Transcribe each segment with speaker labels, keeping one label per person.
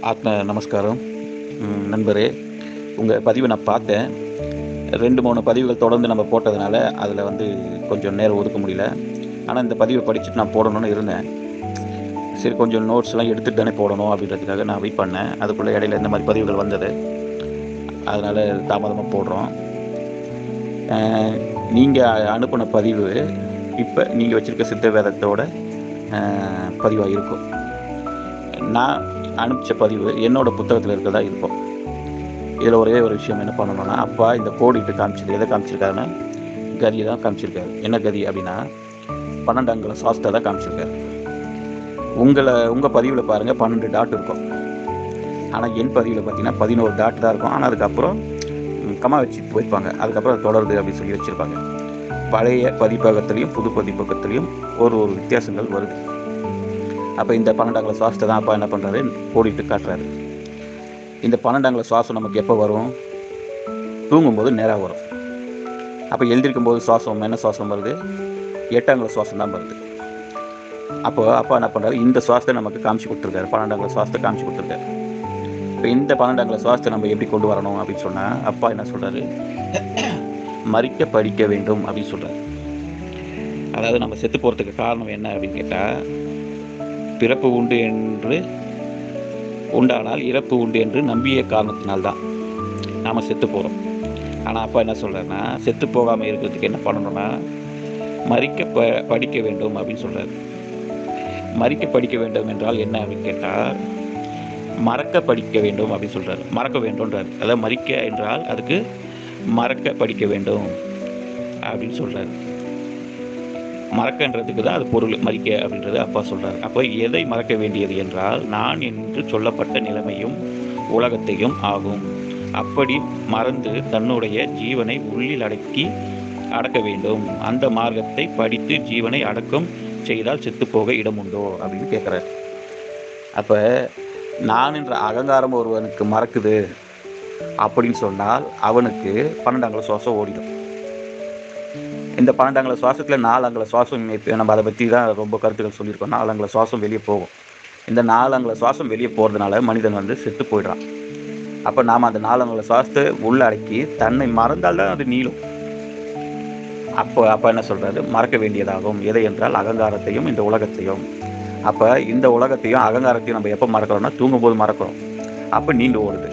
Speaker 1: ஆத்ம நமஸ்காரம். நண்பரே, உங்கள் பதிவை நான் பார்த்தேன். 2, 3 பதிவுகள் தொடர்ந்து நம்ம போட்டதுனால அதில் கொஞ்சம் நேரம் ஒதுக்க முடியல. ஆனால் இந்த பதிவை படிச்சுட்டு நான் போடணும்னு இருந்தேன். சரி, கொஞ்சம் நோட்ஸ்லாம் எடுத்துகிட்டு தானே போடணும் அப்படின்றதுக்காக நான் வெயிட் பண்ணேன். அதுக்குள்ளே இடையில இந்த மாதிரி பதிவுகள் வந்தது. அதனால் தாமதமாக போடுறோம். நீங்கள் அனுப்பின பதிவு இப்போ நீங்கள் வச்சுருக்க சித்த வேதத்தோட பதிவாக இருக்கும். நான் அனுப்பிச்ச பதிவு என்னோட புத்தகத்தில் இருக்கிறதா இருக்கும். இதில் ஒரே ஒரு விஷயம் என்ன பண்ணணும்னா, அப்பா இந்த கோடிட்டு காமிச்சது எதை காமிச்சிருக்காருன்னா கதியை தான் காமிச்சிருக்காரு. என்ன கதி அப்படின்னா 12 அங்குல சாஸ்திரம் தான் காமிச்சிருக்காரு. உங்கள் பதிவில் பாருங்கள் 12 டாட் இருக்கும். ஆனால் என் பதிவில் பார்த்தீங்கன்னா 11 டாட் தான் இருக்கும். ஆனால் அதுக்கப்புறம் கமா வச்சு போயிருப்பாங்க. அதுக்கப்புறம் தொடருது அப்படின்னு சொல்லி வச்சுருப்பாங்க. பழைய பதிப்பகத்துலேயும் புது பதிப்பகத்துலேயும் ஒரு வித்தியாசங்கள் வருது. அப்போ இந்த 12 அங்குல சுவாசத்தை தான் அப்பா என்ன பண்ணுறாரு, கோடிட்டு காட்டுறாரு. இந்த 12 அங்குல சுவாசம் நமக்கு எப்போ வரும்? தூங்கும்போது நேராக வரும். அப்போ எழுந்திருக்கும் போது சுவாசம் என்ன சுவாசம் வருது? 8 அங்குல சுவாசம் தான் வருது. அப்போ அப்பா என்ன பண்ணுறாரு, இந்த சுவாசத்தை நமக்கு காமிச்சு கொடுத்துருக்காரு. 12 அங்குல சுவாசத்தை காமிச்சு கொடுத்துருக்காரு. இப்போ இந்த 12 அங்குல சுவாசத்தை நம்ம எப்படி கொண்டு வரணும் அப்படின்னு சொன்னால், அப்பா என்ன சொல்கிறாரு, மறிக்க படிக்க வேண்டும் அப்படின்னு சொல்கிறாரு. அதாவது நம்ம செத்து போகிறதுக்கு காரணம் என்ன அப்படின்னு கேட்டால், பிறப்பு உண்டு என்று உண்டானால் இறப்பு உண்டு என்று நம்பிய காரணத்தினால்தான் நாம் செத்து போகிறோம். ஆனால் அப்பா என்ன சொல்கிறாருன்னா, செத்து போகாமல் இருக்கிறதுக்கு என்ன பண்ணணும்னா, மறிக்க படிக்க வேண்டும் அப்படின்னு சொல்கிறார். மறிக்க படிக்க வேண்டும் என்றால் என்ன அப்படின்னு கேட்டால், மறக்க படிக்க வேண்டும் அப்படின்னு சொல்கிறார். மறக்க வேண்டும்ன்றார். அதாவது மறிக்க என்றால் அதுக்கு மறக்க படிக்க வேண்டும் அப்படின்னு சொல்கிறார். மறக்கன்றதுக்கு தான் அது பொருள், மறிக்க அப்படின்றது அப்பா சொல்கிறார். அப்போ எதை மறக்க வேண்டியது என்றால், நான் என்று சொல்லப்பட்ட நிலைமையும் உலகத்தையும் ஆகும். அப்படி மறந்து தன்னுடைய ஜீவனை உள்ளில் அடக்க வேண்டும். அந்த மார்க்கத்தை படித்து ஜீவனை அடக்கம் செய்தால் செத்துப்போக இடம் உண்டோ அப்படின்னு கேட்குறாரு. அப்போ நான் என்ற அகங்காரம் ஒருவனுக்கு மறக்குது அப்படின்னு சொன்னால் அவனுக்கு 12 அங்குல சுவாசம் ஓடிடும். இந்த 12 அங்குல சுவாசத்தில் 4 அங்குல சுவாசம், நம்ம அதை பற்றி தான் ரொம்ப கருத்துக்கள் சொல்லியிருக்கோம். 4 அங்குல சுவாசம் வெளியே போகும். இந்த 4 அங்குல சுவாசம் வெளியே போகிறதுனால மனிதன் செத்து போயிடுறான். அப்போ நாம் அந்த 4 அங்குல சுவாசத்தை உள்ள அடக்கி தன்னை மறந்தால் தான் அது நீளும். அப்போ என்ன சொல்கிறாரு, மறக்க வேண்டியதாகும். எதை என்றால் அகங்காரத்தையும் இந்த உலகத்தையும். அப்போ இந்த உலகத்தையும் அகங்காரத்தையும் நம்ம எப்போ மறக்கிறோம்னா, தூங்கும்போது மறக்கிறோம். அப்போ நீண்டு ஓடுது.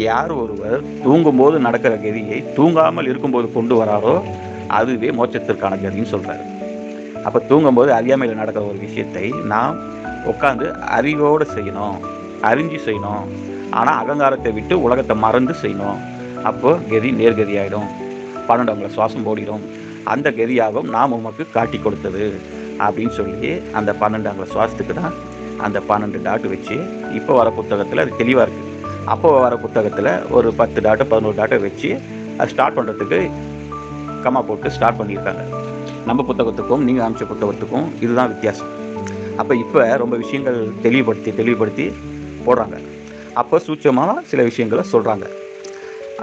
Speaker 1: யார் ஒருவர் தூங்கும்போது நடக்கிற கதியை தூங்காமல் இருக்கும்போது கொண்டு வராரோ அதுவே மோட்சத்திற்கான கதின்னு சொல்கிறாரு. அப்போ தூங்கும்போது அறியாமையில் நடக்கிற ஒரு விஷயத்தை நாம் உட்காந்து அறிவோடு செய்யணும், அறிஞ்சு செய்யணும். ஆனால் அகங்காரத்தை விட்டு உலகத்தை மறந்து செய்யணும். அப்போது கதி நேர்கதி ஆகிடும். 12 அங்குல சுவாசம் ஓடிடும். அந்த கதியாகவும் நாம் உமக்கு காட்டி கொடுத்தது அப்படின்னு சொல்லி அந்த 12 அங்குல சுவாசத்துக்கு தான் அந்த 12 டாட்டு வச்சு இப்போ வர புத்தகத்தில் அது தெளிவாக இருக்குது. அப்போ வர புத்தகத்தில் ஒரு 10 டாட்டு 11 டாட்டை வச்சு அது ஸ்டார்ட் பண்ணுறதுக்கு கமா போட்டு ஸ்டார்ட் பண்ணியிருக்காங்க. நம்ம புத்தகத்துக்கும் நீங்கள் அமைச்ச புத்தகத்துக்கும் இதுதான் வித்தியாசம். அப்போ இப்போ ரொம்ப விஷயங்கள் தெளிவுபடுத்தி போடுறாங்க. அப்போ சூட்சமாக சில விஷயங்களை சொல்கிறாங்க.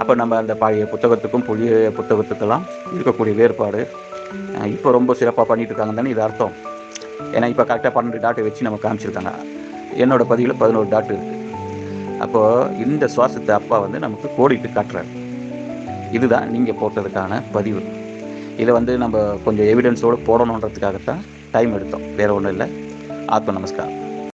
Speaker 1: அப்போ நம்ம அந்த பழைய புத்தகத்துக்கும் புதிய புத்தகத்துக்கெல்லாம் இருக்கக்கூடிய வேறுபாடு இப்போ ரொம்ப சிறப்பாக பண்ணிட்டு இருக்காங்க தானே இது அர்த்தம். ஏன்னா இப்போ கரெக்டாக 12 டாட்டை வச்சு நம்ம காமிச்சிருக்காங்க. என்னோட பதிவில் 11 டாட்டு இருக்குது. அப்போது இந்த சுவாசத்தை அப்பா நமக்கு கோடிட்டு காட்டுறாரு. இதுதான் நீங்கள் போட்டதுக்கான பதிவு. இதை நம்ம கொஞ்சம் எவிடன்ஸோடு போடணுன்றதுக்காகத்தான் டைம் எடுத்தோம், வேறு ஒன்றும் இல்லை. ஆத்ம நமஸ்காரம்.